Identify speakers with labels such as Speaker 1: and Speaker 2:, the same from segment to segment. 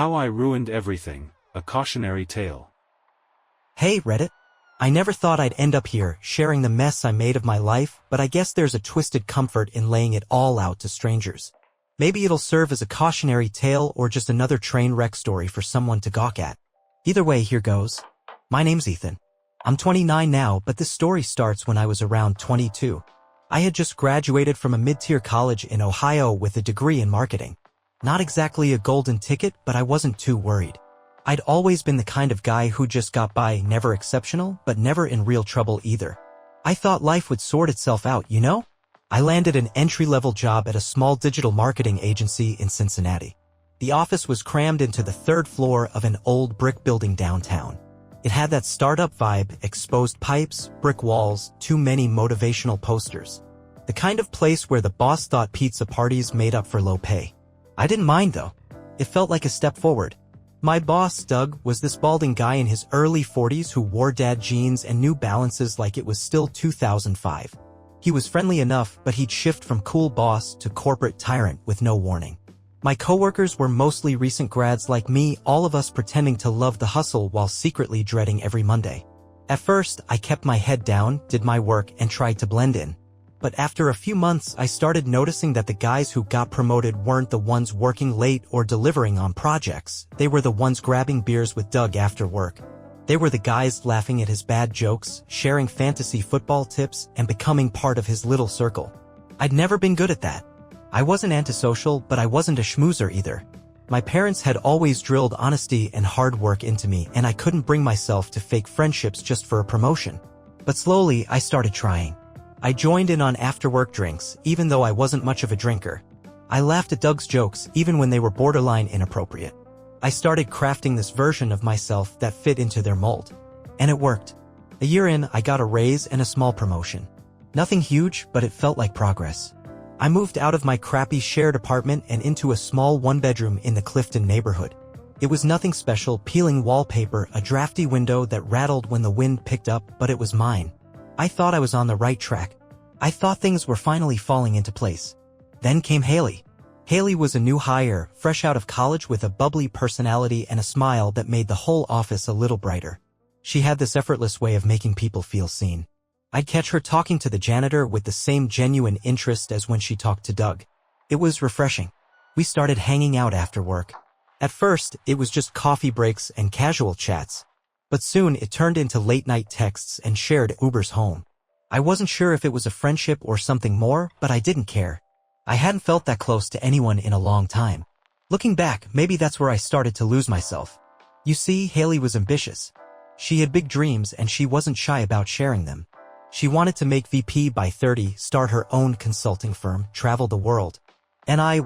Speaker 1: How I Ruined Everything, a cautionary tale.
Speaker 2: Hey Reddit. I never thought I'd end up here, sharing the mess I made of my life, but I guess there's a twisted comfort in laying it all out to strangers. Maybe it'll serve as a cautionary tale or just another train wreck story for someone to gawk at. Either way, here goes. My name's Ethan. I'm 29 now, but this story starts when I was around 22. I had just graduated from a mid-tier college in Ohio with a degree in marketing. Not exactly a golden ticket, but I wasn't too worried. I'd always been the kind of guy who just got by, never exceptional, but never in real trouble either. I thought life would sort itself out, you know? I landed an entry-level job at a small digital marketing agency in Cincinnati. The office was crammed into the third floor of an old brick building downtown. It had that startup vibe, exposed pipes, brick walls, too many motivational posters. The kind of place where the boss thought pizza parties made up for low pay. I didn't mind though. It felt like a step forward. My boss, Doug, was this balding guy in his early 40s who wore dad jeans and New Balances like it was still 2005. He was friendly enough, but he'd shift from cool boss to corporate tyrant with no warning. My coworkers were mostly recent grads like me, all of us pretending to love the hustle while secretly dreading every Monday. At first, I kept my head down, did my work, and tried to blend in. But after a few months, I started noticing that the guys who got promoted weren't the ones working late or delivering on projects. They were the ones grabbing beers with Doug after work. They were the guys laughing at his bad jokes, sharing fantasy football tips, and becoming part of his little circle. I'd never been good at that. I wasn't antisocial, but I wasn't a schmoozer either. My parents had always drilled honesty and hard work into me, and I couldn't bring myself to fake friendships just for a promotion. But slowly, I started trying. I joined in on after-work drinks, even though I wasn't much of a drinker. I laughed at Doug's jokes, even when they were borderline inappropriate. I started crafting this version of myself that fit into their mold. And it worked. A year in, I got a raise and a small promotion. Nothing huge, but it felt like progress. I moved out of my crappy shared apartment and into a small one-bedroom in the Clifton neighborhood. It was nothing special, peeling wallpaper, a drafty window that rattled when the wind picked up, but it was mine. I thought I was on the right track. I thought things were finally falling into place. Then came Haley. Haley was a new hire, fresh out of college with a bubbly personality and a smile that made the whole office a little brighter. She had this effortless way of making people feel seen. I'd catch her talking to the janitor with the same genuine interest as when she talked to Doug. It was refreshing. We started hanging out after work. At first, it was just coffee breaks and casual chats. But soon it turned into late-night texts and shared Ubers home. I wasn't sure if it was a friendship or something more, but I didn't care. I hadn't felt that close to anyone in a long time. Looking back, maybe that's where I started to lose myself. You see, Haley was ambitious. She had big dreams and she wasn't shy about sharing them. She wanted to make VP by 30, start her own consulting firm, travel the world. And I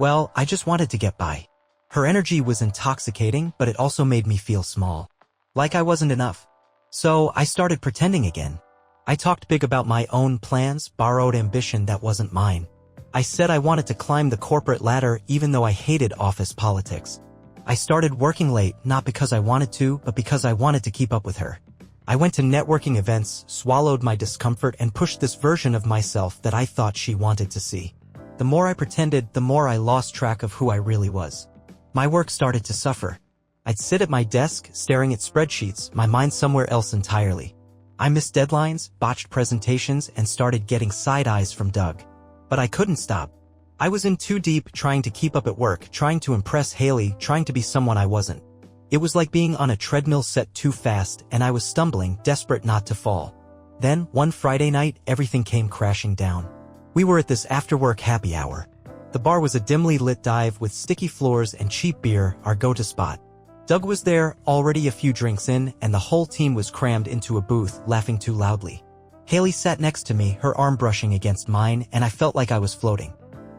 Speaker 2: just wanted to get by. Her energy was intoxicating, but it also made me feel small. Like I wasn't enough. So I started pretending again. I talked big about my own plans, borrowed ambition that wasn't mine. I said I wanted to climb the corporate ladder even though I hated office politics. I started working late, not because I wanted to, but because I wanted to keep up with her. I went to networking events, swallowed my discomfort, and pushed this version of myself that I thought she wanted to see. The more I pretended, the more I lost track of who I really was. My work started to suffer. I'd sit at my desk, staring at spreadsheets, my mind somewhere else entirely. I missed deadlines, botched presentations, and started getting side eyes from Doug. But I couldn't stop. I was in too deep, trying to keep up at work, trying to impress Haley, trying to be someone I wasn't. It was like being on a treadmill set too fast, and I was stumbling, desperate not to fall. Then, one Friday night, everything came crashing down. We were at this after-work happy hour. The bar was a dimly lit dive with sticky floors and cheap beer, our go-to spot. Doug was there, already a few drinks in, and the whole team was crammed into a booth, laughing too loudly. Haley sat next to me, her arm brushing against mine, and I felt like I was floating.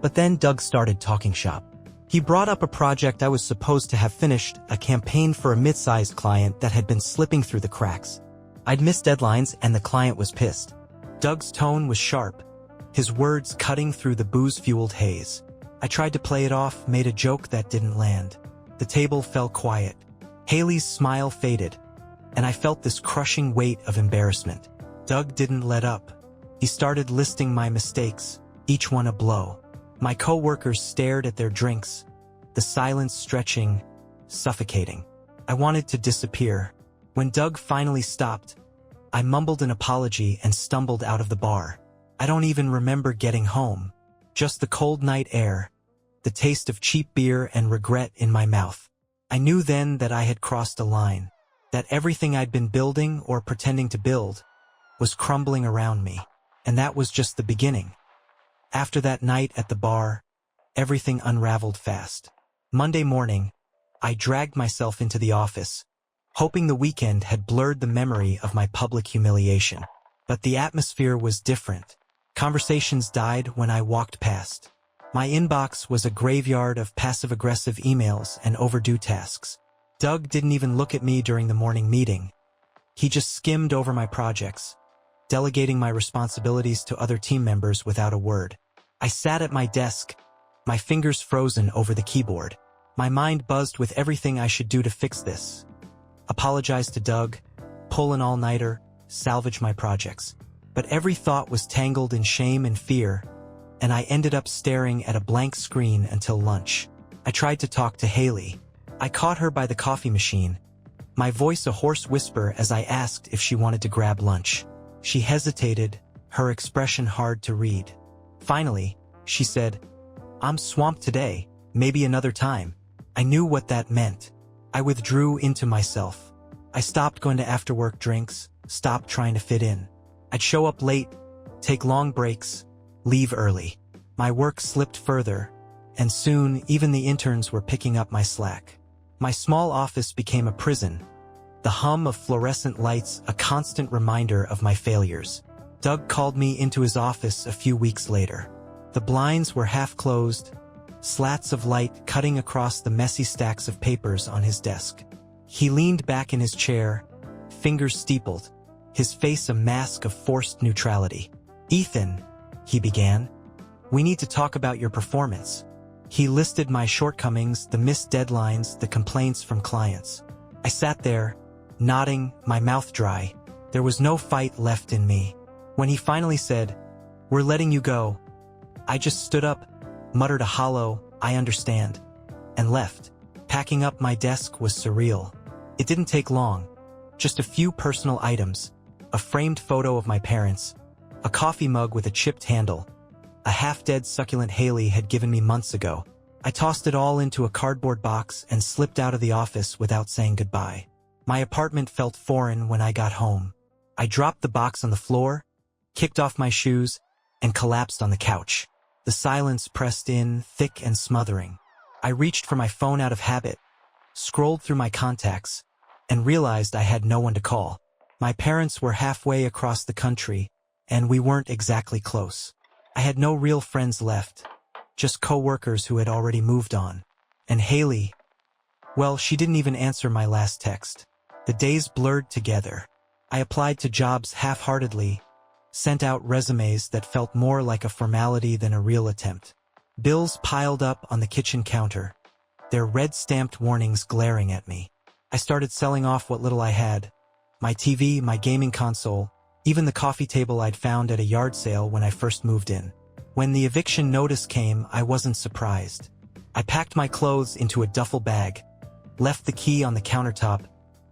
Speaker 2: But then Doug started talking shop. He brought up a project I was supposed to have finished, a campaign for a mid-sized client that had been slipping through the cracks. I'd missed deadlines, and the client was pissed. Doug's tone was sharp, his words cutting through the booze-fueled haze. I tried to play it off, made a joke that didn't land. The table fell quiet. Haley's smile faded, and I felt this crushing weight of embarrassment. Doug didn't let up. He started listing my mistakes, each one a blow. My coworkers stared at their drinks, the silence stretching, suffocating. I wanted to disappear. When Doug finally stopped, I mumbled an apology and stumbled out of the bar. I don't even remember getting home. Just the cold night air, the taste of cheap beer and regret in my mouth. I knew then that I had crossed a line, that everything I'd been building or pretending to build was crumbling around me, and that was just the beginning. After that night at the bar, everything unraveled fast. Monday morning, I dragged myself into the office, hoping the weekend had blurred the memory of my public humiliation. But the atmosphere was different. Conversations died when I walked past. My inbox was a graveyard of passive-aggressive emails and overdue tasks. Doug didn't even look at me during the morning meeting. He just skimmed over my projects, delegating my responsibilities to other team members without a word. I sat at my desk, my fingers frozen over the keyboard. My mind buzzed with everything I should do to fix this. Apologize to Doug, pull an all-nighter, salvage my projects. But every thought was tangled in shame and fear, and I ended up staring at a blank screen until lunch. I tried to talk to Haley. I caught her by the coffee machine, my voice a hoarse whisper as I asked if she wanted to grab lunch. She hesitated, her expression hard to read. Finally, she said, "I'm swamped today, maybe another time." I knew what that meant. I withdrew into myself. I stopped going to after-work drinks, stopped trying to fit in. I'd show up late, take long breaks, leave early. My work slipped further, and soon even the interns were picking up my slack. My small office became a prison, the hum of fluorescent lights a constant reminder of my failures. Doug called me into his office a few weeks later. The blinds were half closed, slats of light cutting across the messy stacks of papers on his desk. He leaned back in his chair, fingers steepled, his face a mask of forced neutrality. "Ethan," he began, "we need to talk about your performance." He listed my shortcomings, the missed deadlines, the complaints from clients. I sat there, nodding, my mouth dry. There was no fight left in me. When he finally said, "We're letting you go," I just stood up, muttered a hollow, "I understand," and left. Packing up my desk was surreal. It didn't take long. Just a few personal items, a framed photo of my parents, a coffee mug with a chipped handle, a half-dead succulent Haley had given me months ago. I tossed it all into a cardboard box and slipped out of the office without saying goodbye. My apartment felt foreign when I got home. I dropped the box on the floor, kicked off my shoes, and collapsed on the couch. The silence pressed in, thick and smothering. I reached for my phone out of habit, scrolled through my contacts, and realized I had no one to call. My parents were halfway across the country, and we weren't exactly close. I had no real friends left, just coworkers who had already moved on. And Haley, well, she didn't even answer my last text. The days blurred together. I applied to jobs half-heartedly, sent out resumes that felt more like a formality than a real attempt. Bills piled up on the kitchen counter, their red-stamped warnings glaring at me. I started selling off what little I had. My TV, my gaming console, even the coffee table I'd found at a yard sale when I first moved in. When the eviction notice came, I wasn't surprised. I packed my clothes into a duffel bag, left the key on the countertop,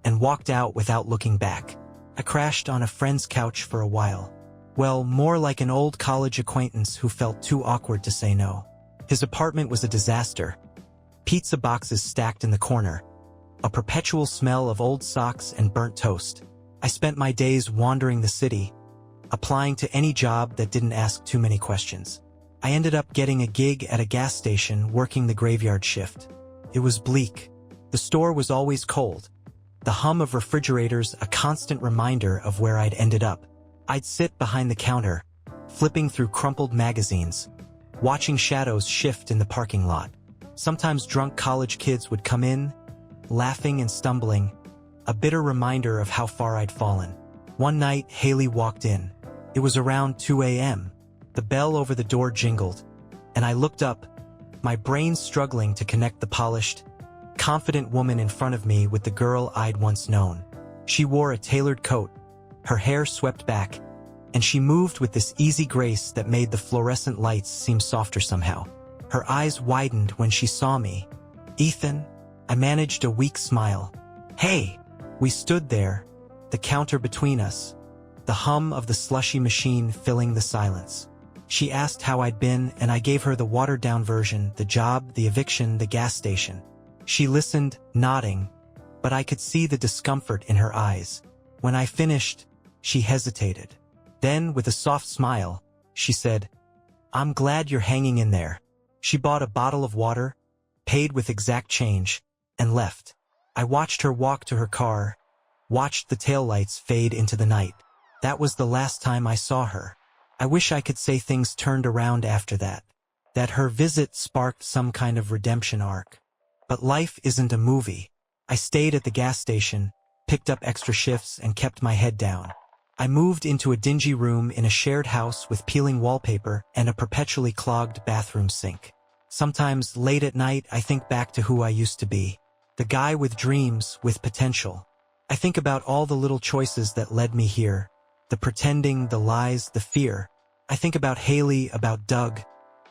Speaker 2: and walked out without looking back. I crashed on a friend's couch for a while. Well, more like an old college acquaintance who felt too awkward to say no. His apartment was a disaster. Pizza boxes stacked in the corner, a perpetual smell of old socks and burnt toast. I spent my days wandering the city, applying to any job that didn't ask too many questions. I ended up getting a gig at a gas station working the graveyard shift. It was bleak. The store was always cold, the hum of refrigerators a constant reminder of where I'd ended up. I'd sit behind the counter, flipping through crumpled magazines, watching shadows shift in the parking lot. Sometimes drunk college kids would come in, laughing and stumbling, a bitter reminder of how far I'd fallen. One night, Haley walked in. It was around 2 a.m. The bell over the door jingled, and I looked up, my brain struggling to connect the polished, confident woman in front of me with the girl I'd once known. She wore a tailored coat, her hair swept back, and she moved with this easy grace that made the fluorescent lights seem softer somehow. Her eyes widened when she saw me. "Ethan?" I managed a weak smile. Hey! We stood there, the counter between us, the hum of the slushy machine filling the silence. She asked how I'd been, and I gave her the watered-down version, the job, the eviction, the gas station. She listened, nodding, but I could see the discomfort in her eyes. When I finished, she hesitated. Then, with a soft smile, she said, "I'm glad you're hanging in there." She bought a bottle of water, paid with exact change, and left. I watched her walk to her car, watched the taillights fade into the night. That was the last time I saw her. I wish I could say things turned around after that her visit sparked some kind of redemption arc. But life isn't a movie. I stayed at the gas station, picked up extra shifts, and kept my head down. I moved into a dingy room in a shared house with peeling wallpaper and a perpetually clogged bathroom sink. Sometimes, late at night, I think back to who I used to be. The guy with dreams, with potential. I think about all the little choices that led me here. The pretending, the lies, the fear. I think about Haley, about Doug,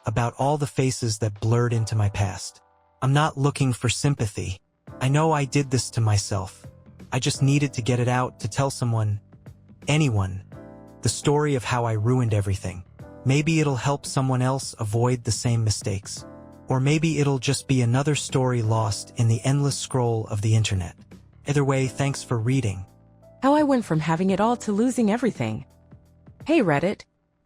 Speaker 2: about all the faces that blurred into my past. I'm not looking for sympathy. I know I did this to myself. I just needed to get it out, to tell someone, anyone, the story of how I ruined everything. Maybe it'll help someone else avoid the same mistakes. Or maybe it'll just be another story lost in the endless scroll of the internet. Either way, thanks for reading.
Speaker 3: How I went from having it all to losing everything. Hey Reddit.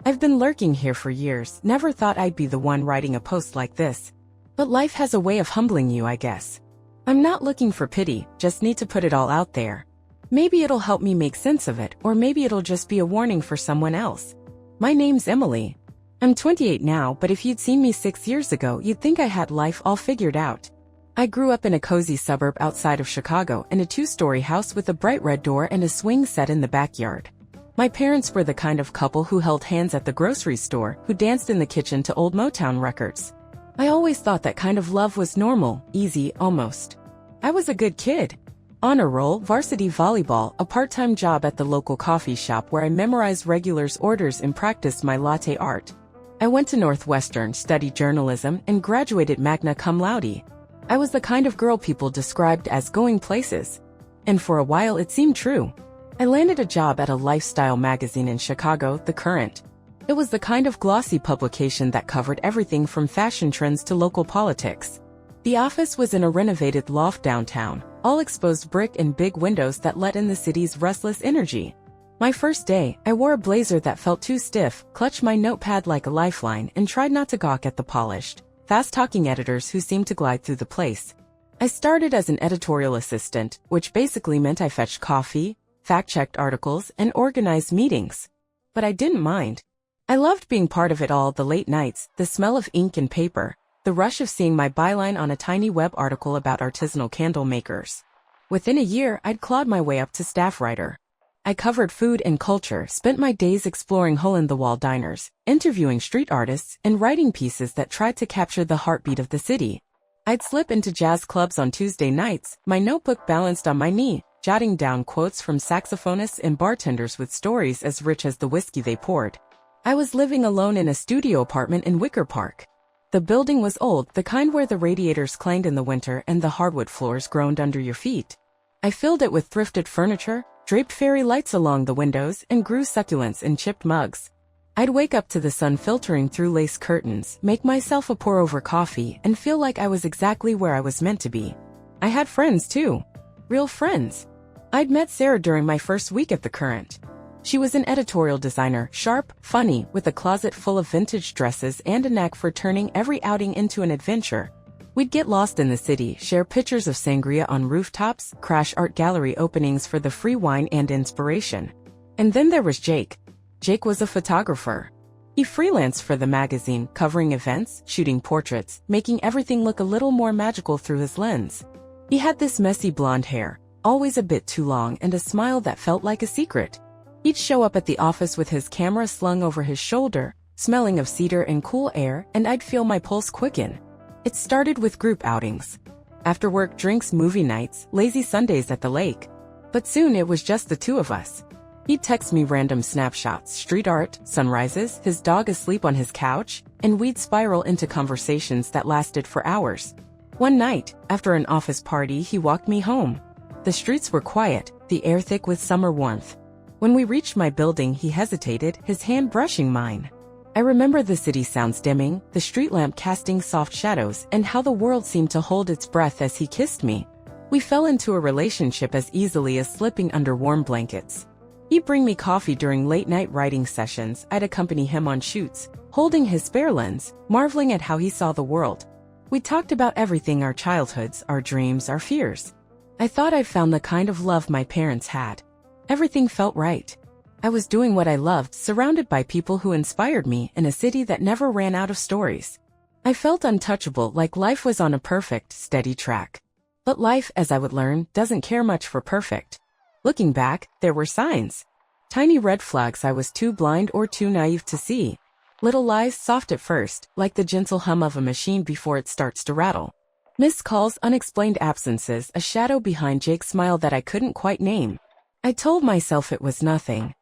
Speaker 3: I've been lurking here for years, never thought I'd be the one writing a post like this. But life has a way of humbling you, I guess. I'm not looking for pity, just need to put it all out there. Maybe it'll help me make sense of it, or maybe it'll just be a warning for someone else. My name's Emily. I'm 28 now, but if you'd seen me 6 years ago, you'd think I had life all figured out. I grew up in a cozy suburb outside of Chicago in a 2-story house with a bright red door and a swing set in the backyard. My parents were the kind of couple who held hands at the grocery store, who danced in the kitchen to old Motown records. I always thought that kind of love was normal, easy, almost. I was a good kid. Honor roll, varsity volleyball, a part-time job at the local coffee shop where I memorized regulars' orders and practiced my latte art. I went to Northwestern, studied journalism, and graduated magna cum laude. I was the kind of girl people described as going places. And for a while it seemed true. I landed a job at a lifestyle magazine in Chicago, The Current. It was the kind of glossy publication that covered everything from fashion trends to local politics. The office was in a renovated loft downtown, all exposed brick and big windows that let in the city's restless energy. My first day, I wore a blazer that felt too stiff, clutched my notepad like a lifeline, and tried not to gawk at the polished, fast-talking editors who seemed to glide through the place. I started as an editorial assistant, which basically meant I fetched coffee, fact-checked articles, and organized meetings. But I didn't mind. I loved being part of it all, the late nights, the smell of ink and paper, the rush of seeing my byline on a tiny web article about artisanal candle makers. Within a year, I'd clawed my way up to staff writer. I covered food and culture, spent my days exploring hole-in-the-wall diners, interviewing street artists, and writing pieces that tried to capture the heartbeat of the city. I'd slip into jazz clubs on Tuesday nights, my notebook balanced on my knee, jotting down quotes from saxophonists and bartenders with stories as rich as the whiskey they poured. I was living alone in a studio apartment in Wicker Park. The building was old, the kind where the radiators clanged in the winter and the hardwood floors groaned under your feet. I filled it with thrifted furniture, draped fairy lights along the windows, and grew succulents in chipped mugs. I'd wake up to the sun filtering through lace curtains, make myself a pour-over coffee, and feel like I was exactly where I was meant to be. I had friends, too. Real friends. I'd met Sarah during my first week at The Current. She was an editorial designer, sharp, funny, with a closet full of vintage dresses and a knack for turning every outing into an adventure. We'd get lost in the city, share pictures of sangria on rooftops, crash art gallery openings for the free wine and inspiration. And then there was Jake. Jake was a photographer. He freelanced for the magazine, covering events, shooting portraits, making everything look a little more magical through his lens. He had this messy blonde hair, always a bit too long, and a smile that felt like a secret. He'd show up at the office with his camera slung over his shoulder, smelling of cedar and cool air, and I'd feel my pulse quicken. It started with group outings. After work drinks, movie nights, lazy Sundays at the lake. But soon it was just the two of us. He'd text me random snapshots, street art, sunrises, his dog asleep on his couch, and we'd spiral into conversations that lasted for hours. One night, after an office party, he walked me home. The streets were quiet, the air thick with summer warmth. When we reached my building, he hesitated, his hand brushing mine. I remember the city sounds dimming, the street lamp casting soft shadows, and how the world seemed to hold its breath as he kissed me. We fell into a relationship as easily as slipping under warm blankets. He'd bring me coffee during late-night writing sessions. I'd accompany him on shoots, holding his spare lens, marveling at how he saw the world. We talked about everything, our childhoods, our dreams, our fears. I thought I'd found the kind of love my parents had. Everything felt right. I was doing what I loved, surrounded by people who inspired me in a city that never ran out of stories. I felt untouchable, like life was on a perfect, steady track. But life, as I would learn, doesn't care much for perfect. Looking back, there were signs. Tiny red flags I was too blind or too naive to see. Little lies, soft at first, like the gentle hum of a machine before it starts to rattle. Missed calls, unexplained absences, a shadow behind Jake's smile that I couldn't quite name. I told myself it was nothing.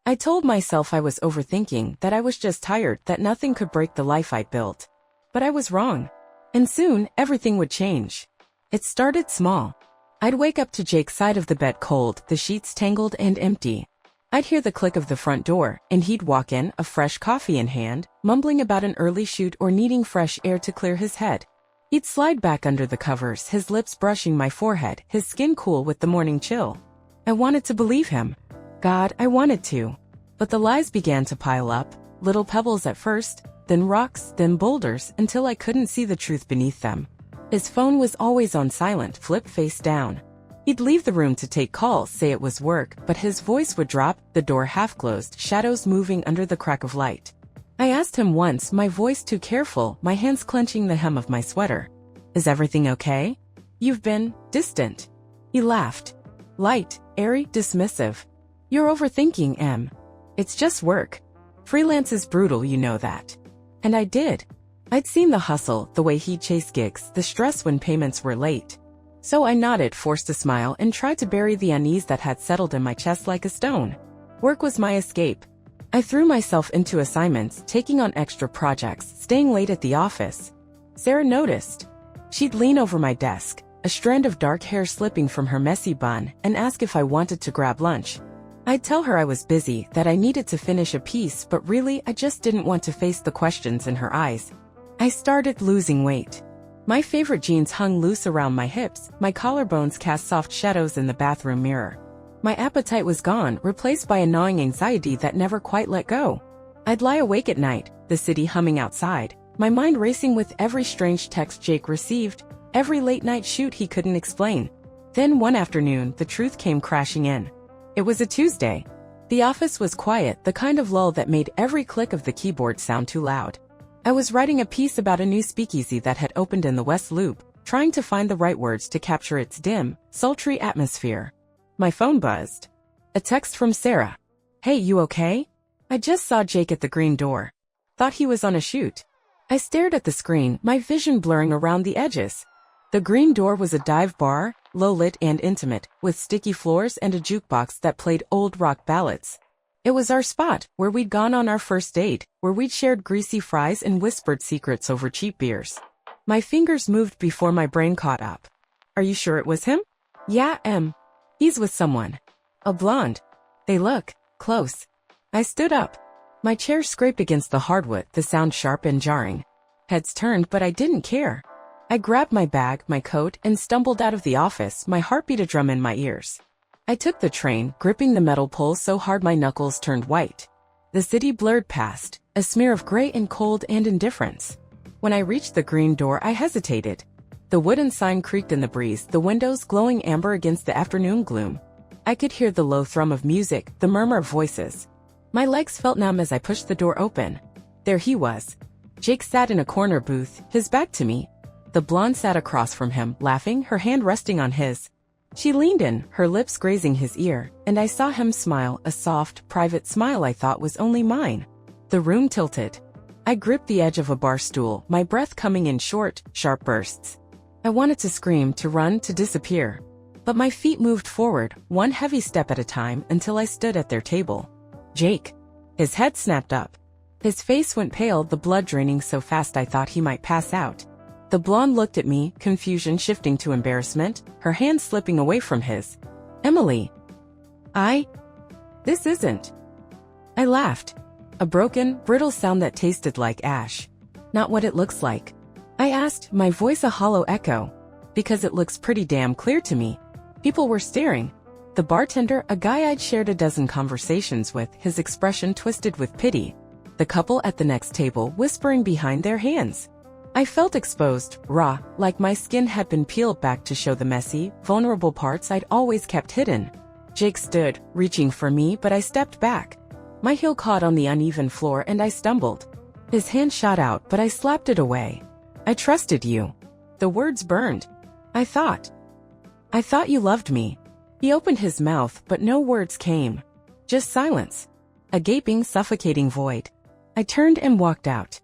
Speaker 3: I told myself I was overthinking, that I was just tired, that nothing could break the life I'd built. But I was wrong. And soon, everything would change. It started small. I'd wake up to Jake's side of the bed cold, the sheets tangled and empty. I'd hear the click of the front door, and he'd walk in, a fresh coffee in hand, mumbling about an early shoot or needing fresh air to clear his head. He'd slide back under the covers, his lips brushing my forehead, his skin cool with the morning chill. I wanted to believe him. God, I wanted to. But the lies began to pile up, little pebbles at first, then rocks, then boulders, until I couldn't see the truth beneath them. His phone was always on silent, flip face down. He'd leave the room to take calls, say it was work, but his voice would drop, the door half closed, shadows moving under the crack of light. I asked him once, my voice too careful, my hands clenching the hem of my sweater. Is everything okay? You've been distant. He laughed. Light, airy, dismissive. You're overthinking, Em. It's just work. Freelance is brutal, you know that. And I did. I'd seen the hustle, the way he'd chase gigs, the stress when payments were late. So I nodded, forced a smile, and tried to bury the unease that had settled in my chest like a stone. Work was my escape. I threw myself into assignments, taking on extra projects, staying late at the office. Sarah noticed. She'd lean over my desk, a strand of dark hair slipping from her messy bun, and ask if I wanted to grab lunch. I'd tell her I was busy, that I needed to finish a piece, but really I just didn't want to face the questions in her eyes. I started losing weight. My favorite jeans hung loose around my hips, my collarbones cast soft shadows in the bathroom mirror. My appetite was gone, replaced by a gnawing anxiety that never quite let go. I'd lie awake at night, the city humming outside, my mind racing with every strange text Jake received, every late-night shoot he couldn't explain. Then one afternoon, the truth came crashing in. It was a Tuesday. The office was quiet, the kind of lull that made every click of the keyboard sound too loud. I was writing a piece about a new speakeasy that had opened in the West Loop, trying to find the right words to capture its dim, sultry atmosphere. My phone buzzed. A text from Sarah. Hey, you okay? I just saw Jake at the green door. Thought he was on a shoot. I stared at the screen, my vision blurring around the edges. The green door was a dive bar, low-lit and intimate, with sticky floors and a jukebox that played old rock ballads. It was our spot, where we'd gone on our first date, where we'd shared greasy fries and whispered secrets over cheap beers. My fingers moved before my brain caught up. Are you sure it was him? Yeah, he's with someone. A blonde. They look close. I stood up. My chair scraped against the hardwood, the sound sharp and jarring. Heads turned, but I didn't care. I grabbed my bag, my coat, and stumbled out of the office, my heartbeat a drum in my ears. I took the train, gripping the metal pole so hard my knuckles turned white. The city blurred past, a smear of gray and cold and indifference. When I reached the green door, I hesitated. The wooden sign creaked in the breeze, the windows glowing amber against the afternoon gloom. I could hear the low thrum of music, the murmur of voices. My legs felt numb as I pushed the door open. There he was. Jake sat in a corner booth, his back to me. The blonde sat across from him, laughing, her hand resting on his. She leaned in, her lips grazing his ear, and I saw him smile, a soft, private smile I thought was only mine. The room tilted. I gripped the edge of a bar stool, my breath coming in short, sharp bursts. I wanted to scream, to run, to disappear. But my feet moved forward, one heavy step at a time, until I stood at their table. Jake. His head snapped up. His face went pale, the blood draining so fast I thought he might pass out. The blonde looked at me, confusion shifting to embarrassment, her hand slipping away from his. Emily. This isn't. I laughed. A broken, brittle sound that tasted like ash. Not what it looks like. I asked, my voice a hollow echo. Because it looks pretty damn clear to me. People were staring. The bartender, a guy I'd shared a dozen conversations with, his expression twisted with pity. The couple at the next table whispering behind their hands. I felt exposed, raw, like my skin had been peeled back to show the messy, vulnerable parts I'd always kept hidden. Jake stood, reaching for me, but I stepped back. My heel caught on the uneven floor and I stumbled. His hand shot out, but I slapped it away. I trusted you. The words burned. I thought you loved me. He opened his mouth, but no words came. Just silence. A gaping, suffocating void. I turned and walked out.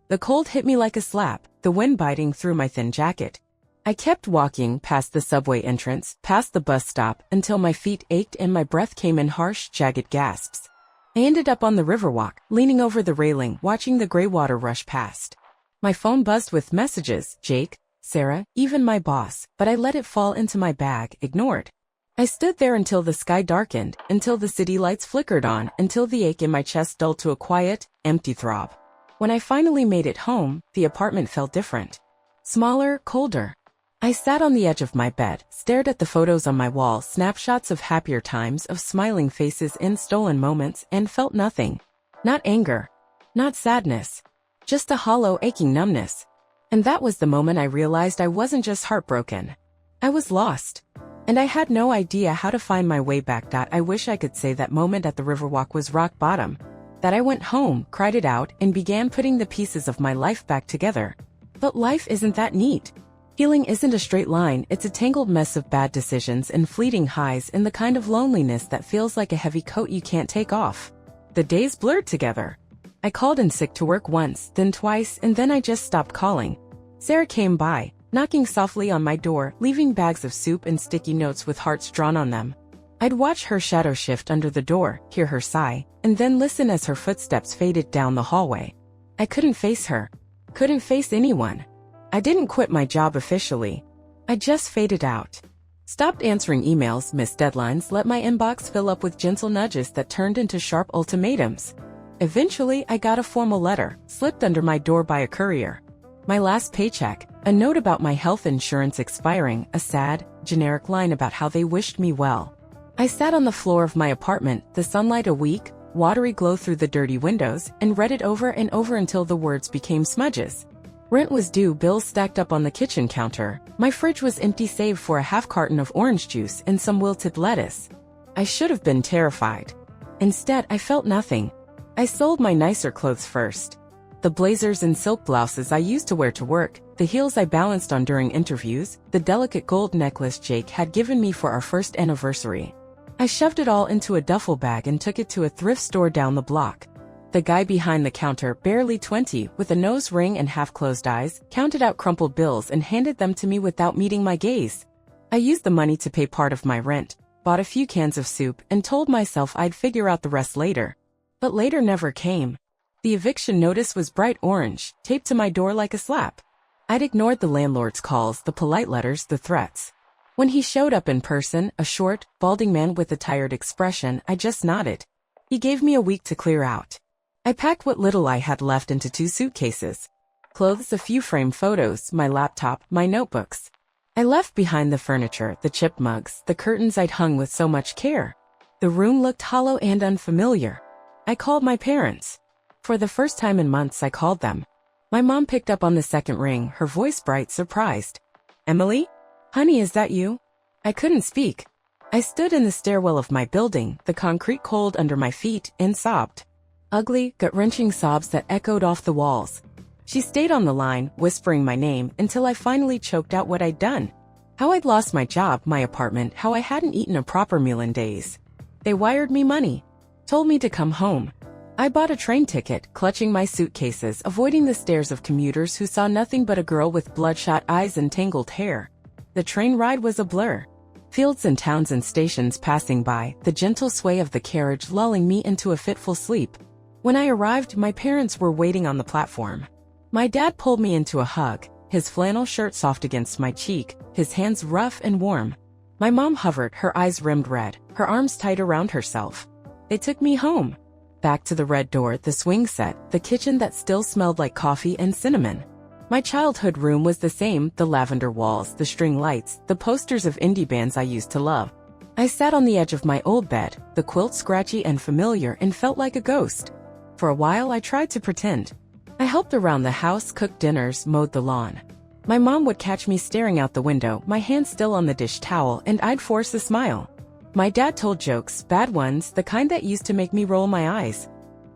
Speaker 3: The cold hit me like a slap, the wind biting through my thin jacket. I kept walking past the subway entrance, past the bus stop, until my feet ached and my breath came in harsh, jagged gasps. I ended up on the Riverwalk, leaning over the railing, watching the gray water rush past. My phone buzzed with messages, Jake, Sarah, even my boss, but I let it fall into my bag, ignored. I stood there until the sky darkened, until the city lights flickered on, until the ache in my chest dulled to a quiet, empty throb. When I finally made it home, the apartment felt different. Smaller, colder. I sat on the edge of my bed, stared at the photos on my wall, snapshots of happier times, of smiling faces in stolen moments, and felt nothing. Not anger. Not sadness. Just a hollow, aching numbness. And that was the moment I realized I wasn't just heartbroken. I was lost. And I had no idea how to find my way back. I wish I could say that moment at the Riverwalk was rock bottom. That I went home, cried it out, and began putting the pieces of my life back together. But life isn't that neat. Healing isn't a straight line, it's a tangled mess of bad decisions and fleeting highs and the kind of loneliness that feels like a heavy coat you can't take off. The days blurred together. I called in sick to work once, then twice, and then I just stopped calling. Sarah came by, knocking softly on my door, leaving bags of soup and sticky notes with hearts drawn on them. I'd watch her shadow shift under the door, hear her sigh, and then listen as her footsteps faded down the hallway. I couldn't face her. Couldn't face anyone. I didn't quit my job officially. I just faded out. Stopped answering emails, missed deadlines, let my inbox fill up with gentle nudges that turned into sharp ultimatums. Eventually, I got a formal letter, slipped under my door by a courier. My last paycheck, a note about my health insurance expiring, a sad, generic line about how they wished me well. I sat on the floor of my apartment, the sunlight a weak, watery glow through the dirty windows, and read it over and over until the words became smudges. Rent was due, bills stacked up on the kitchen counter. My fridge was empty save for a half carton of orange juice and some wilted lettuce. I should have been terrified. Instead, I felt nothing. I sold my nicer clothes first. The blazers and silk blouses I used to wear to work, the heels I balanced on during interviews, the delicate gold necklace Jake had given me for our first anniversary. I shoved it all into a duffel bag and took it to a thrift store down the block. The guy behind the counter, barely 20, with a nose ring and half-closed eyes, counted out crumpled bills and handed them to me without meeting my gaze. I used the money to pay part of my rent, bought a few cans of soup, and told myself I'd figure out the rest later. But later never came. The eviction notice was bright orange, taped to my door like a slap. I'd ignored the landlord's calls, the polite letters, the threats. When he showed up in person, a short, balding man with a tired expression, I just nodded. He gave me a week to clear out. I packed what little I had left into 2 suitcases. Clothes, a few framed photos, my laptop, my notebooks. I left behind the furniture, the chipped mugs, the curtains I'd hung with so much care. The room looked hollow and unfamiliar. I called my parents. For the first time in months, I called them. My mom picked up on the second ring, her voice bright, surprised. Emily? Honey, is that you? I couldn't speak. I stood in the stairwell of my building, the concrete cold under my feet, and sobbed. Ugly, gut-wrenching sobs that echoed off the walls. She stayed on the line, whispering my name, until I finally choked out what I'd done. How I'd lost my job, my apartment, how I hadn't eaten a proper meal in days. They wired me money. Told me to come home. I bought a train ticket, clutching my suitcases, avoiding the stares of commuters who saw nothing but a girl with bloodshot eyes and tangled hair. The train ride was a blur. Fields and towns and stations passing by, the gentle sway of the carriage lulling me into a fitful sleep. When I arrived, my parents were waiting on the platform. My dad pulled me into a hug, his flannel shirt soft against my cheek, his hands rough and warm. My mom hovered, her eyes rimmed red, her arms tight around herself. They took me home. Back to the red door, the swing set, the kitchen that still smelled like coffee and cinnamon. My childhood room was the same, the lavender walls, the string lights, the posters of indie bands I used to love. I sat on the edge of my old bed, the quilt scratchy and familiar, and felt like a ghost. For a while I tried to pretend. I helped around the house, cooked dinners, mowed the lawn. My mom would catch me staring out the window, my hand still on the dish towel, and I'd force a smile. My dad told jokes, bad ones, the kind that used to make me roll my eyes.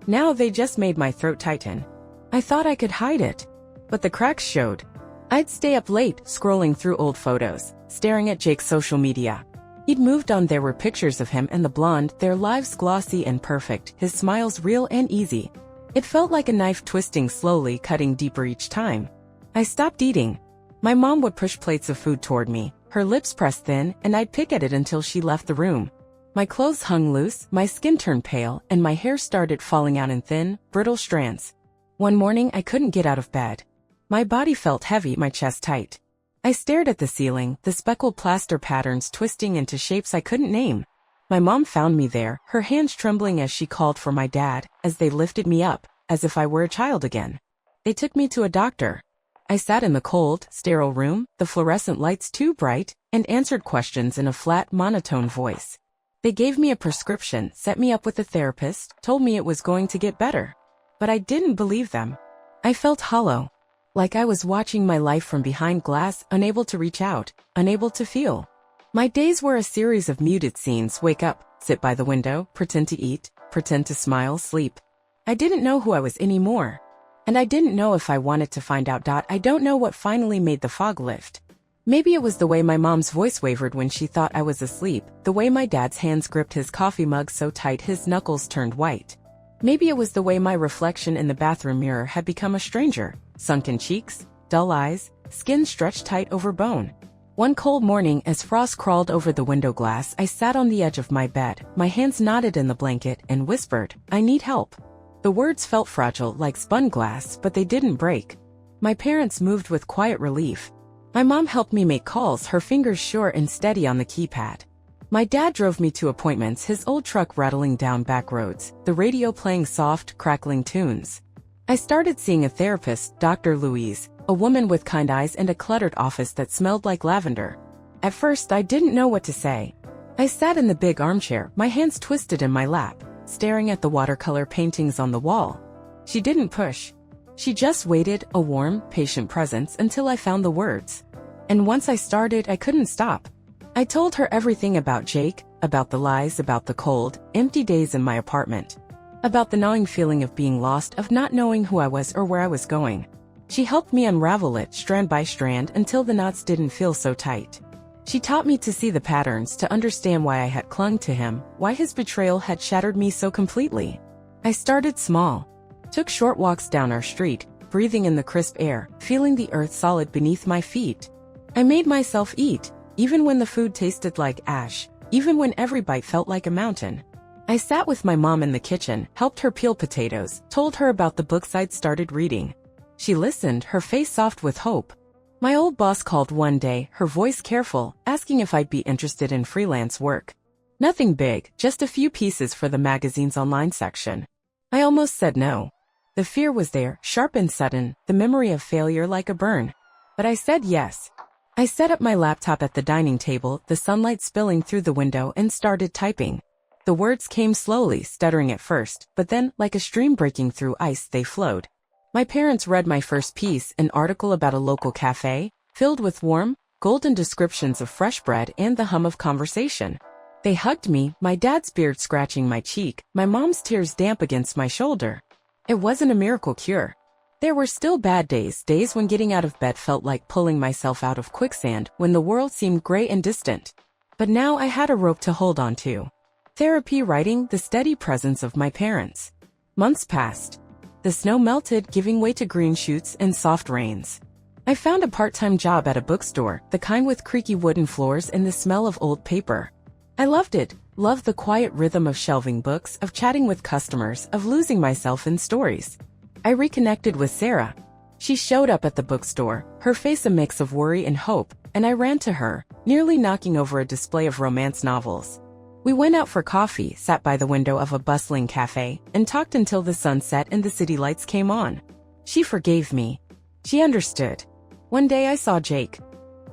Speaker 3: Now they just made my throat tighten. I thought I could hide it, but the cracks showed. I'd stay up late, scrolling through old photos, staring at Jake's social media. He'd moved on, there were pictures of him and the blonde, their lives glossy and perfect, his smiles real and easy. It felt like a knife twisting slowly, cutting deeper each time. I stopped eating. My mom would push plates of food toward me, her lips pressed thin, and I'd pick at it until she left the room. My clothes hung loose, my skin turned pale, and my hair started falling out in thin, brittle strands. One morning I couldn't get out of bed. My body felt heavy, my chest tight. I stared at the ceiling, the speckled plaster patterns twisting into shapes I couldn't name. My mom found me there, her hands trembling as she called for my dad, as they lifted me up, as if I were a child again. They took me to a doctor. I sat in the cold, sterile room, the fluorescent lights too bright, and answered questions in a flat, monotone voice. They gave me a prescription, set me up with a therapist, told me it was going to get better. But I didn't believe them. I felt hollow. Like I was watching my life from behind glass, unable to reach out, unable to feel. My days were a series of muted scenes: wake up, sit by the window, pretend to eat, pretend to smile, sleep. I didn't know who I was anymore. And I didn't know if I wanted to find out. I don't know what finally made the fog lift. Maybe it was the way my mom's voice wavered when she thought I was asleep, the way my dad's hands gripped his coffee mug so tight his knuckles turned white. Maybe it was the way my reflection in the bathroom mirror had become a stranger, sunken cheeks, dull eyes, skin stretched tight over bone. One cold morning, as frost crawled over the window glass, I sat on the edge of my bed, my hands knotted in the blanket, and whispered, "I need help." The words felt fragile, like spun glass, but they didn't break. My parents moved with quiet relief. My mom helped me make calls, her fingers sure and steady on the keypad. My dad drove me to appointments, his old truck rattling down back roads, the radio playing soft, crackling tunes. I started seeing a therapist, Dr. Louise, a woman with kind eyes and a cluttered office that smelled like lavender. At first, I didn't know what to say. I sat in the big armchair, my hands twisted in my lap, staring at the watercolor paintings on the wall. She didn't push. She just waited, a warm, patient presence, until I found the words. And once I started, I couldn't stop. I told her everything about Jake, about the lies, about the cold, empty days in my apartment, about the gnawing feeling of being lost, of not knowing who I was or where I was going. She helped me unravel it, strand by strand, until the knots didn't feel so tight. She taught me to see the patterns, to understand why I had clung to him, why his betrayal had shattered me so completely. I started small. Took short walks down our street, breathing in the crisp air, feeling the earth solid beneath my feet. I made myself eat, even when the food tasted like ash, even when every bite felt like a mountain. I sat with my mom in the kitchen, helped her peel potatoes, told her about the books I'd started reading. She listened, her face soft with hope. My old boss called one day, her voice careful, asking if I'd be interested in freelance work. Nothing big, just a few pieces for the magazine's online section. I almost said no. The fear was there, sharp and sudden, the memory of failure like a burn. But I said yes. I set up my laptop at the dining table, the sunlight spilling through the window, and started typing. The words came slowly, stuttering at first, but then, like a stream breaking through ice, they flowed. My parents read my first piece, an article about a local cafe, filled with warm, golden descriptions of fresh bread and the hum of conversation. They hugged me, my dad's beard scratching my cheek, my mom's tears damp against my shoulder. It wasn't a miracle cure. There were still bad days, days when getting out of bed felt like pulling myself out of quicksand, when the world seemed gray and distant. But now I had a rope to hold on to. Therapy, writing, the steady presence of my parents. Months passed. The snow melted, giving way to green shoots and soft rains. I found a part-time job at a bookstore, the kind with creaky wooden floors and the smell of old paper. I loved it, loved the quiet rhythm of shelving books, of chatting with customers, of losing myself in stories. I reconnected with Sarah. She showed up at the bookstore, her face a mix of worry and hope, and I ran to her, nearly knocking over a display of romance novels. We went out for coffee, sat by the window of a bustling cafe, and talked until the sun set and the city lights came on. She forgave me. She understood. One day I saw Jake.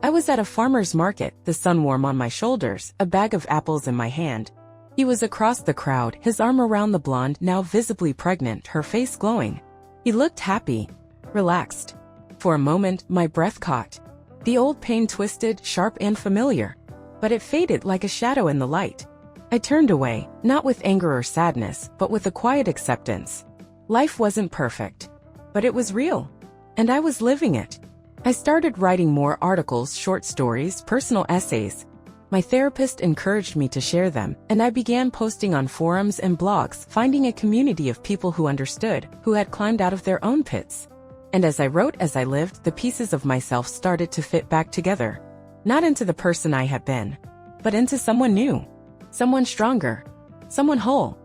Speaker 3: I was at a farmer's market, the sun warm on my shoulders, a bag of apples in my hand. He was across the crowd, his arm around the blonde, now visibly pregnant, her face glowing. He looked happy, relaxed. For a moment, my breath caught. The old pain twisted, sharp and familiar. But it faded like a shadow in the light. I turned away, not with anger or sadness, but with a quiet acceptance. Life wasn't perfect. But it was real. And I was living it. I started writing more articles, short stories, personal essays. My therapist encouraged me to share them, and I began posting on forums and blogs, finding a community of people who understood, who had climbed out of their own pits. And as I wrote, as I lived, the pieces of myself started to fit back together. Not into the person I had been, but into someone new. Someone stronger. Someone whole.